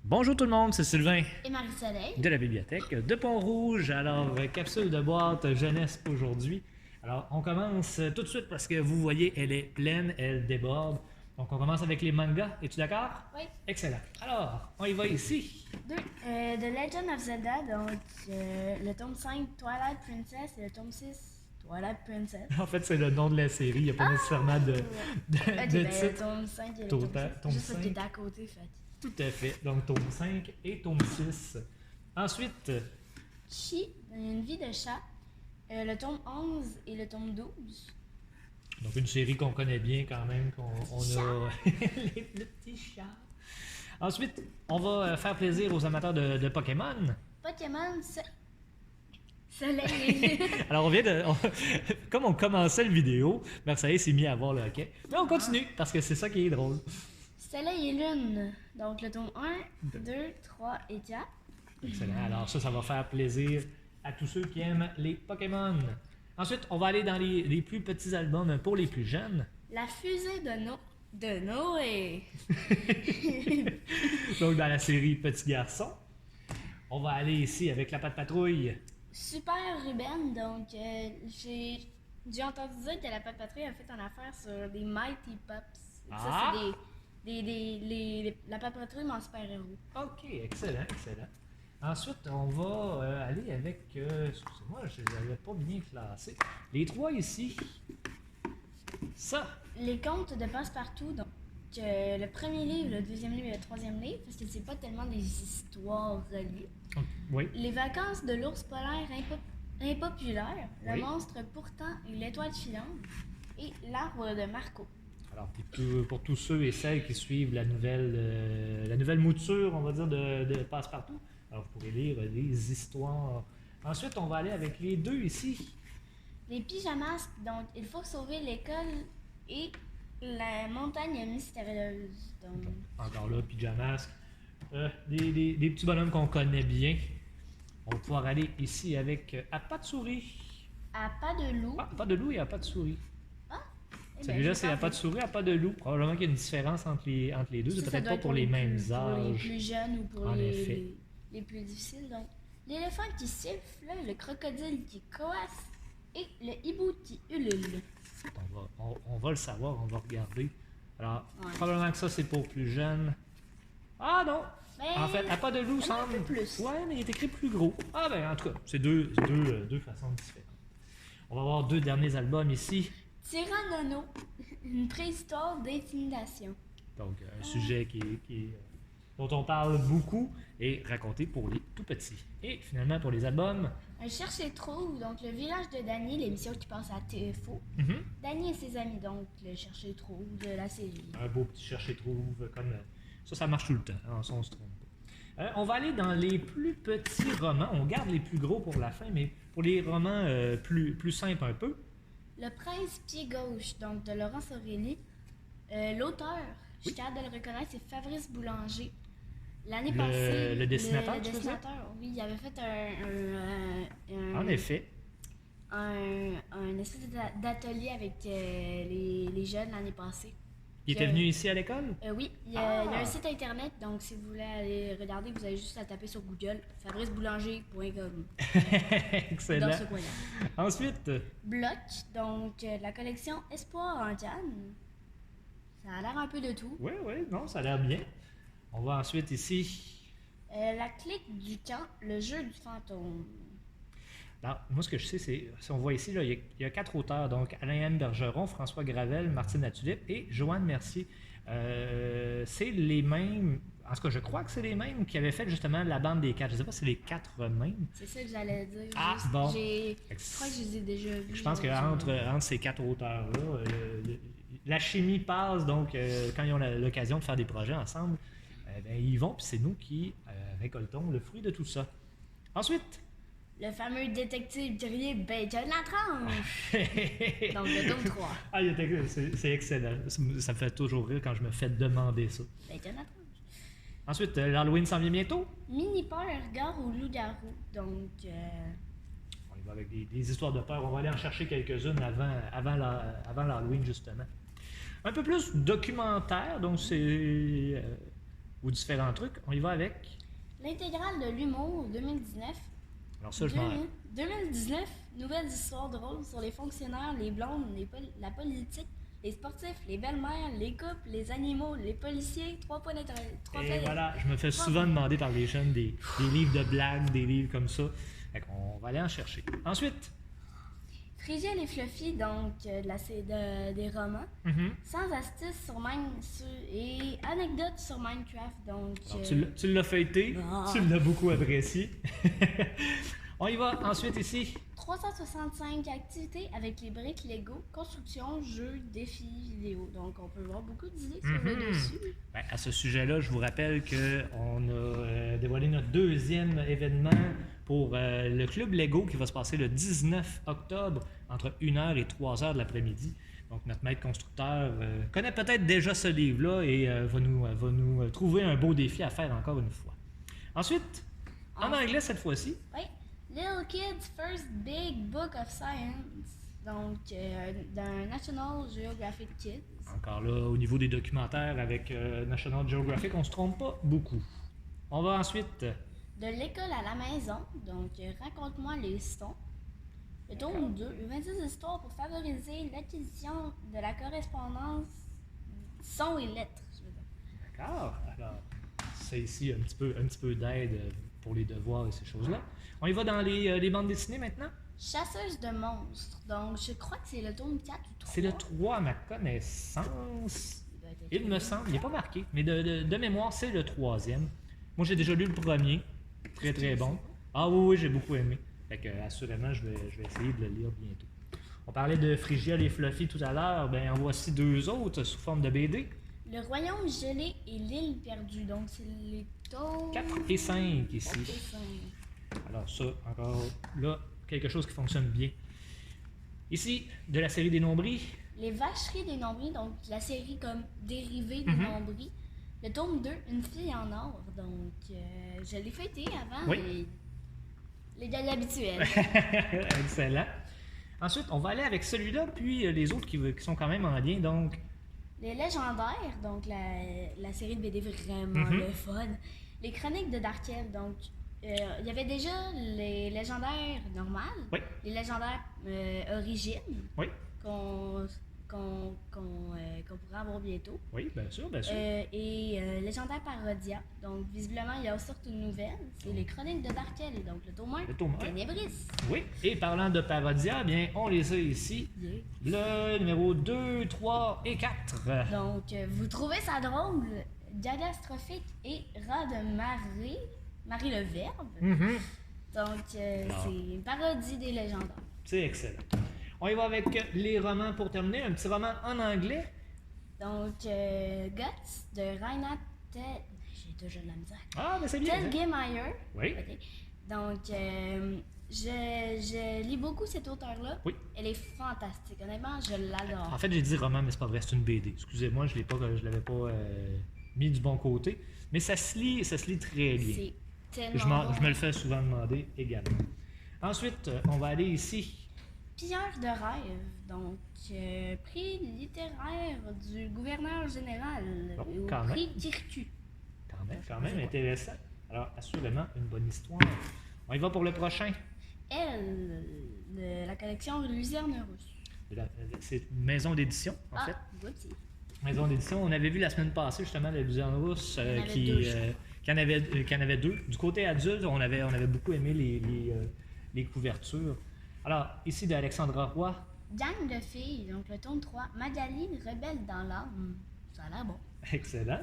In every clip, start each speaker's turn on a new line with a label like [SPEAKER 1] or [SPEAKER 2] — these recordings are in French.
[SPEAKER 1] Bonjour tout le monde, c'est Sylvain
[SPEAKER 2] Et Marie-Soleil.
[SPEAKER 1] de la bibliothèque de Pont-Rouge. Alors, capsule de boîte jeunesse aujourd'hui. Alors, on commence tout de suite parce que vous voyez, elle est pleine, elle déborde. Donc, on commence avec les mangas. Es-tu d'accord?
[SPEAKER 2] Oui.
[SPEAKER 1] Excellent. Alors, on y va ici.
[SPEAKER 2] The Legend of Zelda, donc le tome 5 Twilight Princess et le tome 6 Twilight Princess.
[SPEAKER 1] En fait, c'est le nom de la série. Il n'y a pas nécessairement de
[SPEAKER 2] Ok,
[SPEAKER 1] de
[SPEAKER 2] ben, le
[SPEAKER 1] titre.
[SPEAKER 2] tome 5 et le
[SPEAKER 1] Total-
[SPEAKER 2] tome
[SPEAKER 1] tome
[SPEAKER 2] 6. Juste parce que
[SPEAKER 1] 5.
[SPEAKER 2] t'es à côté, fait.
[SPEAKER 1] Tout à fait. Donc, tome 5 et tome 6. Ensuite,
[SPEAKER 2] Chi, une vie de chat, le tome 11 et le tome 12.
[SPEAKER 1] donc une série qu'on connaît bien quand même, qu'on a le petit chat. Ensuite, on va faire plaisir aux amateurs de Pokémon.
[SPEAKER 2] Pokémon Soleil.
[SPEAKER 1] Alors comme on commençait le vidéo, Marseille s'est mis à voir le hockey. Mais on continue parce que c'est ça qui est drôle.
[SPEAKER 2] Soleil et Lune, donc le tome 1, 2, 3 et 4.
[SPEAKER 1] Excellent. Alors ça va faire plaisir à tous ceux qui aiment les Pokémon. Ensuite, on va aller dans les plus petits albums pour les plus jeunes.
[SPEAKER 2] La fusée de Noé.
[SPEAKER 1] Donc dans la série Petit Garçon. On va aller ici avec La Patte Patrouille.
[SPEAKER 2] Super Ruben, donc j'ai entendu dire que la Patte Patrouille a fait une affaire sur des Mighty Pups.
[SPEAKER 1] Ah!
[SPEAKER 2] Ça, c'est la Patte Patrouille, mais en super-héros.
[SPEAKER 1] Ok, excellent, excellent. Ensuite, on va aller avec, excusez-moi, je ne les avais pas bien classés. Les trois ici. Ça.
[SPEAKER 2] Les contes de Passepartout, donc le premier livre, le deuxième livre et le troisième livre, parce que c'est pas tellement des histoires reliées.
[SPEAKER 1] Oui.
[SPEAKER 2] Les vacances de l'ours polaire impopulaire,
[SPEAKER 1] Oui.
[SPEAKER 2] le monstre pourtant et l'étoile filante, et l'arbre de Marco.
[SPEAKER 1] Alors, pour tous ceux et celles qui suivent la nouvelle mouture, on va dire, de Passepartout, alors vous pourrez lire des histoires. Ensuite, on va aller avec les deux ici.
[SPEAKER 2] Les pyjamas, donc il faut sauver l'école et la montagne mystérieuse. Donc,
[SPEAKER 1] Encore là, Pyjamasque. Des petits bonhommes qu'on connaît bien. On va pouvoir aller ici avec À pas de souris.
[SPEAKER 2] à pas de loup.
[SPEAKER 1] Ah, pas de loup et À pas de souris.
[SPEAKER 2] Eh ben,
[SPEAKER 1] Celui-là,
[SPEAKER 2] j'ai
[SPEAKER 1] c'est
[SPEAKER 2] pas
[SPEAKER 1] À pas de
[SPEAKER 2] vu.
[SPEAKER 1] souris, À pas de loup. Probablement qu'il y a une différence entre les deux. C'est
[SPEAKER 2] Ça
[SPEAKER 1] peut-être
[SPEAKER 2] doit
[SPEAKER 1] pas
[SPEAKER 2] être
[SPEAKER 1] pour les mêmes
[SPEAKER 2] Pour les
[SPEAKER 1] âges.
[SPEAKER 2] plus jeunes ou pour
[SPEAKER 1] En effet.
[SPEAKER 2] les plus difficiles. Donc, l'éléphant qui siffle, le crocodile qui coasse et le hibou qui ulule.
[SPEAKER 1] On va le savoir, on va regarder. Alors,
[SPEAKER 2] Ouais.
[SPEAKER 1] probablement que ça, c'est pour plus jeunes. Ah non!
[SPEAKER 2] Mais
[SPEAKER 1] En fait, À pas de loup
[SPEAKER 2] il y en a un
[SPEAKER 1] semble.
[SPEAKER 2] peu plus.
[SPEAKER 1] Ouais, mais il est écrit plus gros. Ah ben, en tout cas, c'est deux façons différentes. On va voir deux derniers albums ici.
[SPEAKER 2] Tyrannono, une préhistoire d'intimidation.
[SPEAKER 1] Donc, un sujet dont on parle beaucoup et raconté pour les tout petits. Et finalement, pour les albums,
[SPEAKER 2] Un cherche-et-trouve, donc le village de Danny, l'émission qui passe à TFO. Danny et ses amis, donc le cherche-et-trouve de la série.
[SPEAKER 1] un beau petit cherche-et-trouve, comme ça marche tout le temps, hein, ça on se trompe pas. On va aller dans les plus petits romans. On garde les plus gros pour la fin, mais pour les romans plus simples un peu.
[SPEAKER 2] Le prince pied gauche, donc de Laurence Aurélie. L'auteur, je suis capable de le reconnaître, c'est Fabrice Boulanger. L'année passée,
[SPEAKER 1] le dessinateur,
[SPEAKER 2] le
[SPEAKER 1] tu veux dire?
[SPEAKER 2] dessinateur, oui, il avait fait
[SPEAKER 1] En effet.
[SPEAKER 2] un espèce d'atelier avec les jeunes l'année passée.
[SPEAKER 1] Il était venu ici à l'école?
[SPEAKER 2] Oui, il y a
[SPEAKER 1] Ah!
[SPEAKER 2] un site internet, donc si vous voulez aller regarder, vous avez juste à taper sur Google fabriceboulanger.com
[SPEAKER 1] Excellent.
[SPEAKER 2] dans ce coin-là.
[SPEAKER 1] Ensuite,
[SPEAKER 2] Bloc, donc la collection Espoir en canne. Ça a l'air un peu de tout.
[SPEAKER 1] oui, non, ça a l'air bien. On va ensuite ici.
[SPEAKER 2] La clique du camp, le jeu du fantôme.
[SPEAKER 1] Alors, moi, ce que je sais, c'est, si on voit ici, là, il y a 4 auteurs, donc Alain M. Bergeron, François Gravel, Martine Latulippe et Joanne Mercier. C'est les mêmes, en tout cas, je crois que c'est les mêmes qui avaient fait justement la bande des 4. Je ne sais pas si c'est les 4 mêmes.
[SPEAKER 2] C'est ça que j'allais dire.
[SPEAKER 1] Ah,
[SPEAKER 2] juste.
[SPEAKER 1] bon.
[SPEAKER 2] Je crois que je les ai déjà vus.
[SPEAKER 1] Je pense
[SPEAKER 2] genre,
[SPEAKER 1] qu'entre ces 4 auteurs-là, la chimie passe, donc quand ils ont l'occasion de faire des projets ensemble, ben, ils vont, puis c'est nous qui récoltons le fruit de tout ça. Ensuite,
[SPEAKER 2] le fameux détective grillé Bacon la tranche. Donc le tome 3.
[SPEAKER 1] ah, c'est excellent. Ça me fait toujours rire quand je me fais demander ça.
[SPEAKER 2] Bacon la tranche.
[SPEAKER 1] Ensuite, l'Halloween s'en vient bientôt.
[SPEAKER 2] Mini peur, gare au loup-garou. Donc,
[SPEAKER 1] On y va avec des histoires de peur. On va aller en chercher quelques-unes avant l'Halloween, justement. Un peu plus documentaire, donc c'est ou différents trucs, on y va avec...
[SPEAKER 2] L'intégrale de l'humour 2019.
[SPEAKER 1] Alors ça, je m'en...
[SPEAKER 2] 2019, nouvelles histoires drôles sur les fonctionnaires, les blondes, la politique, les sportifs, les belles-mères, les couples, les animaux, les policiers, 3 points d'interrogation.
[SPEAKER 1] Et voilà, je me fais souvent demander par les jeunes des livres de blagues, des livres comme ça. Fait qu'on va aller en chercher. Ensuite,
[SPEAKER 2] Frigiel et Fluffy, donc des romans. Sans astuces sur et anecdotes sur Minecraft. Donc,
[SPEAKER 1] alors, tu l'as feuilleté, tu l'as beaucoup apprécié. On y va ensuite ici.
[SPEAKER 2] 365 activités avec les briques Lego, construction, jeux, défis, vidéos. Donc, on peut voir beaucoup d'idées sur le dessus.
[SPEAKER 1] Ben, à ce sujet-là, je vous rappelle qu'on a dévoilé notre 2e événement pour le club Lego qui va se passer le 19 octobre entre 1h et 3h de l'après-midi. Donc, notre maître constructeur connaît peut-être déjà ce livre-là et va nous trouver un beau défi à faire encore une fois. Ensuite, en anglais cette fois-ci.
[SPEAKER 2] Oui. Little Kids First Big Book of Science, donc d'un National Geographic Kids.
[SPEAKER 1] Encore là, au niveau des documentaires avec National Geographic, on se trompe pas beaucoup. On va ensuite...
[SPEAKER 2] De l'école à la maison, donc raconte-moi les sons. Le tome 2, 26 histoires pour favoriser l'acquisition de la correspondance sons et lettres.
[SPEAKER 1] D'accord. Alors, c'est ici un petit peu d'aide pour les devoirs et ces choses-là. On y va dans les bandes dessinées maintenant?
[SPEAKER 2] Chasseuse de monstres. Donc, je crois que c'est le tome 4 ou 3.
[SPEAKER 1] C'est le 3 à ma connaissance. Il me semble. Il n'est pas marqué. Mais de mémoire, c'est le 3e. Moi, j'ai déjà lu le premier. Très, très bon. Ah oui, j'ai beaucoup aimé. Fait que, assurément, je vais essayer de le lire bientôt. On parlait de Frigiel et Fluffy tout à l'heure. Ben, en voici 2 autres sous forme de BD.
[SPEAKER 2] Le royaume gelé et l'île perdue. Donc, c'est les tomes
[SPEAKER 1] 4 et 5 ici.
[SPEAKER 2] 4 et 5.
[SPEAKER 1] Alors ça, encore là, quelque chose qui fonctionne bien. Ici, de la série des nombris.
[SPEAKER 2] Les vacheries des nombris, donc la série comme dérivée des nombris. Le tome 2, Une fille en or. Donc, je l'ai feuilleté avant.
[SPEAKER 1] Oui.
[SPEAKER 2] Les gars habituels.
[SPEAKER 1] Excellent. Ensuite, on va aller avec celui-là, puis les autres qui sont quand même en lien. Donc,
[SPEAKER 2] les légendaires, donc la série de BD vraiment le fun. Les chroniques de Darkel, donc il y avait déjà les légendaires normales, les légendaires origines qu'on pourra avoir bientôt.
[SPEAKER 1] Oui, bien sûr, bien sûr.
[SPEAKER 2] Et légendaire parodia. Donc visiblement, il y a sorte une nouvelle, c'est les chroniques de Darkel, donc le tome 1, Ténébris.
[SPEAKER 1] Oui, et parlant de parodia, bien, on les a ici. Le numéro 2, 3 et 4.
[SPEAKER 2] Donc, vous trouvez ça drôle, catastrophique et ras de marée. Marie le Verbe. Donc, c'est une parodie des légendaires.
[SPEAKER 1] C'est excellent. On y va avec les romans pour terminer. Un petit roman en anglais.
[SPEAKER 2] Donc, Guts de Raina J'ai déjà de la misère.
[SPEAKER 1] Ah, mais c'est bien.
[SPEAKER 2] Telgemeier.
[SPEAKER 1] Oui.
[SPEAKER 2] Okay. Donc, je lis beaucoup cet auteur-là.
[SPEAKER 1] Oui.
[SPEAKER 2] Elle est fantastique. Honnêtement, je l'adore.
[SPEAKER 1] En fait, j'ai dit roman, mais c'est pas vrai, c'est une BD. Excusez-moi, je l'avais pas mis du bon côté. Mais ça se lit très bien.
[SPEAKER 2] C'est tellement
[SPEAKER 1] je me le fais souvent demander également. Ensuite, on va aller ici.
[SPEAKER 2] Pilleur de rêve, donc prix littéraire du gouverneur général au prix Kirku.
[SPEAKER 1] Quand même intéressant. Alors, assurément, une bonne histoire. On y va pour le prochain.
[SPEAKER 2] Elle, de la collection Luzerne Russe.
[SPEAKER 1] C'est une maison d'édition, en fait.
[SPEAKER 2] Gauthier.
[SPEAKER 1] Maison d'édition. On avait vu la semaine passée, justement, la Luzerne Russe qui en avait 2. Du côté adulte, on avait beaucoup aimé les couvertures. Alors, ici de Alexandra Roy.
[SPEAKER 2] Gang de filles, donc le tome 3. Magali, rebelle dans l'âme. Ça a l'air bon.
[SPEAKER 1] Excellent.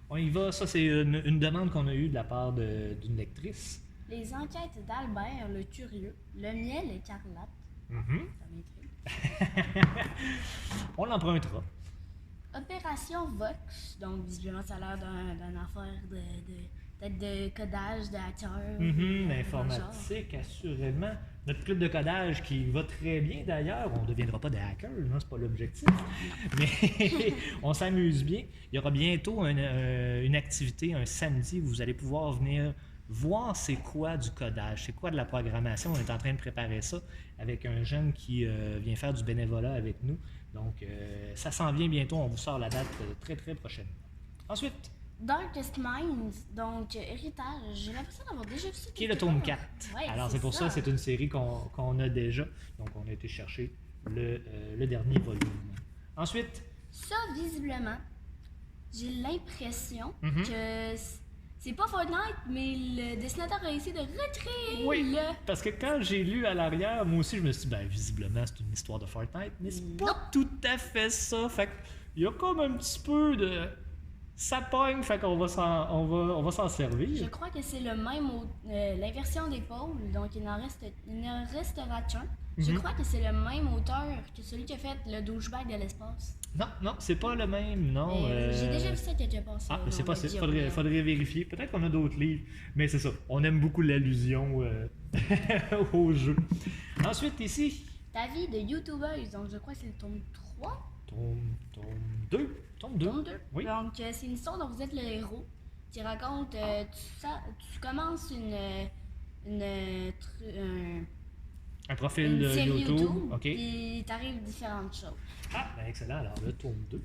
[SPEAKER 1] On y va. Ça, c'est une demande qu'on a eue de la part d'une lectrice.
[SPEAKER 2] Les enquêtes d'Albert le Curieux. Le miel écarlate. Ça m'intrigue.
[SPEAKER 1] On l'empruntera.
[SPEAKER 2] Opération Vox. Donc, visiblement, ça a l'air d'une affaire peut-être de codage, de hacker.
[SPEAKER 1] L'informatique, assurément. Notre club de codage qui va très bien d'ailleurs. On ne deviendra pas des hackers, non, c'est pas l'objectif. Mais on s'amuse bien. Il y aura bientôt une activité, un samedi, où vous allez pouvoir venir voir c'est quoi du codage, c'est quoi de la programmation. On est en train de préparer ça avec un jeune qui vient faire du bénévolat avec nous. Donc, ça s'en vient bientôt. On vous sort la date très, très prochainement. Ensuite,
[SPEAKER 2] Darkest Minds, donc Héritage. J'ai l'impression d'avoir déjà vu ça.
[SPEAKER 1] Qui est le tome 4.
[SPEAKER 2] Ouais,
[SPEAKER 1] alors, c'est pour ça, c'est une série qu'on a déjà. Donc, on a été chercher le dernier volume. Ensuite.
[SPEAKER 2] Ça, visiblement, j'ai l'impression que c'est pas Fortnite, mais le dessinateur a essayé de recréer
[SPEAKER 1] parce que quand j'ai lu à l'arrière, moi aussi, je me suis dit, visiblement, c'est une histoire de Fortnite, mais c'est pas tout à fait ça. Fait qu'il y a comme un petit peu de... Ça pogne, fait qu'on va s'en servir.
[SPEAKER 2] Je crois que c'est le même, l'inversion des pôles, donc il ne restera qu'un. Je crois que c'est le même auteur que celui qui a fait le douchebag de l'espace.
[SPEAKER 1] Non, c'est pas le même, non.
[SPEAKER 2] J'ai déjà vu ça quelque part.
[SPEAKER 1] Mais c'est possible, faudrait vérifier. Peut-être qu'on a d'autres livres, mais c'est ça. On aime beaucoup l'allusion au jeu. Ensuite, ici...
[SPEAKER 2] Ta vie de YouTubeuse, donc je crois que c'est le tome 3.
[SPEAKER 1] Tome 2. Tome 2. Oui.
[SPEAKER 2] Donc, c'est une histoire dont vous êtes le héros qui raconte... tu commences
[SPEAKER 1] un profil
[SPEAKER 2] une série
[SPEAKER 1] YouTube. OK.
[SPEAKER 2] Puis t'arrives différentes choses.
[SPEAKER 1] Excellent. Alors, le tome 2.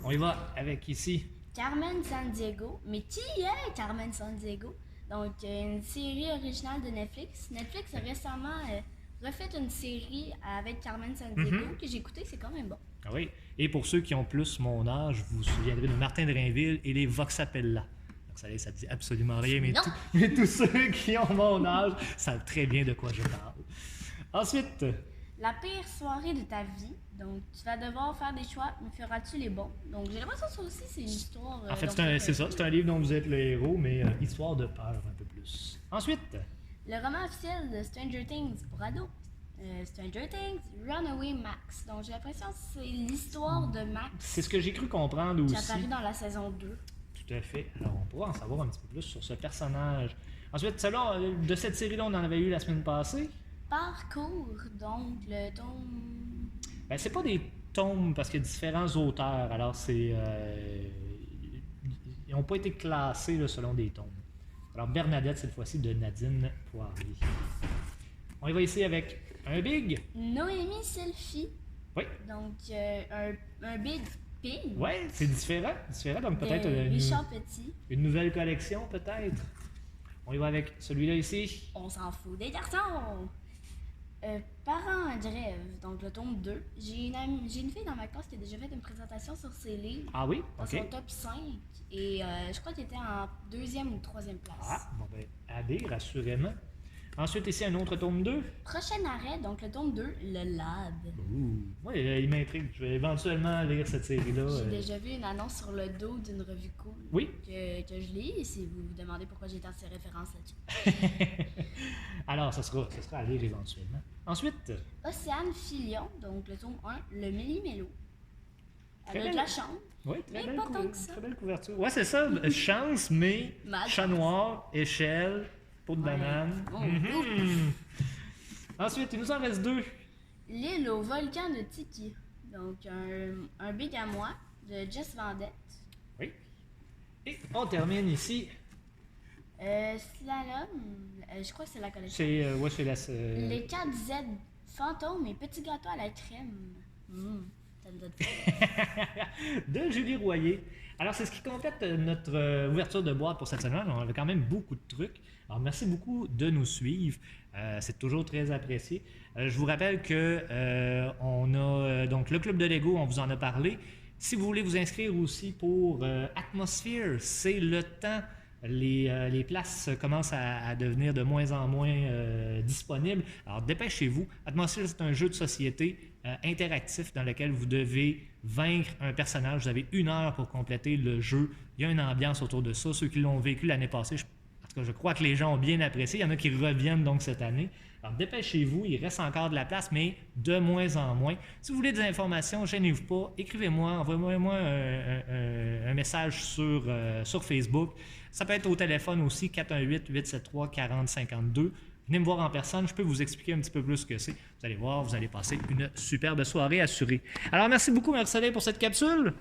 [SPEAKER 1] On y va avec ici.
[SPEAKER 2] Carmen Sandiego. Mais qui est Carmen Sandiego? Donc, une série originale de Netflix. Netflix a récemment refait une série avec Carmen Sandiego que j'ai écoutée. C'est quand même bon.
[SPEAKER 1] Ah oui. Et pour ceux qui ont plus mon âge, vous vous souviendrez de Martin Drainville et les Voxapella. Donc, ça dit absolument rien, mais tous ceux qui ont mon âge savent très bien de quoi je parle. Ensuite...
[SPEAKER 2] La pire soirée de ta vie. Donc, tu vas devoir faire des choix, mais feras-tu les bons? Donc, j'ai l'impression que ça aussi, c'est une histoire...
[SPEAKER 1] en fait, c'est un livre dont vous êtes le héros, mais histoire de peur un peu plus. Ensuite...
[SPEAKER 2] Le roman officiel de Stranger Things pour ados. Stranger Things, Runaway Max. Donc, j'ai l'impression que c'est l'histoire de Max.
[SPEAKER 1] C'est ce que j'ai cru comprendre aussi.
[SPEAKER 2] Qui apparu dans la saison 2.
[SPEAKER 1] Tout à fait. Alors, on pourra en savoir un petit peu plus sur ce personnage. Ensuite, de cette série-là, on en avait eu la semaine passée.
[SPEAKER 2] Parcours, donc le tome...
[SPEAKER 1] c'est pas des tomes parce qu'il y a différents auteurs. Alors, ils n'ont pas été classés là, selon des tomes. Alors, Bernadette, cette fois-ci, de Nadine Poirier. On y va ici avec un big.
[SPEAKER 2] Noémie Selfie.
[SPEAKER 1] Oui.
[SPEAKER 2] Donc, un big pig.
[SPEAKER 1] Oui, c'est différent. Donc, peut-être une nouvelle collection, peut-être. On y va avec celui-là ici.
[SPEAKER 2] On s'en fout des garçons. Parents en grève, donc le tome 2. J'ai une fille dans ma classe qui a déjà fait une présentation sur ses livres.
[SPEAKER 1] Ah oui?
[SPEAKER 2] Dans son top 5. Et je crois qu'elle était en 2e ou 3e place.
[SPEAKER 1] Ah, bon ben, à lire, assurément. Ensuite, ici, un autre tome 2.
[SPEAKER 2] Prochain arrêt, donc le tome 2, le Lab.
[SPEAKER 1] Oui, il m'intrigue. Je vais éventuellement lire cette série-là.
[SPEAKER 2] J'ai déjà vu une annonce sur le dos d'une revue cool.
[SPEAKER 1] Oui.
[SPEAKER 2] Que je lis, si vous vous demandez pourquoi j'ai tant de ces références là-dessus.
[SPEAKER 1] Alors, ça sera à lire éventuellement. Ensuite.
[SPEAKER 2] Océane Filion, donc le tome 1, le Méli-Mélo. Avec de la chambre.
[SPEAKER 1] Oui,
[SPEAKER 2] très belle
[SPEAKER 1] couverture. Oui, c'est ça. Chance, mais chat noir, échelle, peau de banane. Ensuite, il nous en reste 2.
[SPEAKER 2] L'île au volcan de Tiki. Donc, un big à moi de Jess Vendette.
[SPEAKER 1] Oui. Et on termine ici.
[SPEAKER 2] Slalom, je crois que c'est la collection.
[SPEAKER 1] C'est la...
[SPEAKER 2] Les 4Z fantômes et petits gâteaux à la crème. Ça me donne
[SPEAKER 1] de Julie Royer. Alors, c'est ce qui complète notre ouverture de boîte pour cette semaine. On avait quand même beaucoup de trucs. Alors, merci beaucoup de nous suivre. C'est toujours très apprécié. Je vous rappelle que on a donc le club de Lego, on vous en a parlé. Si vous voulez vous inscrire aussi pour Atmosphere, c'est le temps. Les places commencent à devenir de moins en moins disponibles. Alors, dépêchez-vous. Atmosphere, c'est un jeu de société interactif dans lequel vous devez vaincre un personnage. Vous avez 1 heure pour compléter le jeu. Il y a une ambiance autour de ça. Ceux qui l'ont vécu l'année passée, en tout cas, je crois que les gens ont bien apprécié. Il y en a qui reviennent donc cette année. Alors, dépêchez-vous. Il reste encore de la place, mais de moins en moins. Si vous voulez des informations, gênez-vous pas. Écrivez-moi, envoyez-moi un message sur Facebook. Ça peut être au téléphone aussi, 418-873-4052. Venez me voir en personne, je peux vous expliquer un petit peu plus ce que c'est. Vous allez voir, vous allez passer une superbe soirée assurée. Alors, merci beaucoup, Marceline, pour cette capsule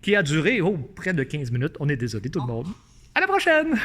[SPEAKER 1] qui a duré près de 15 minutes. On est désolé, tout le monde. À la prochaine!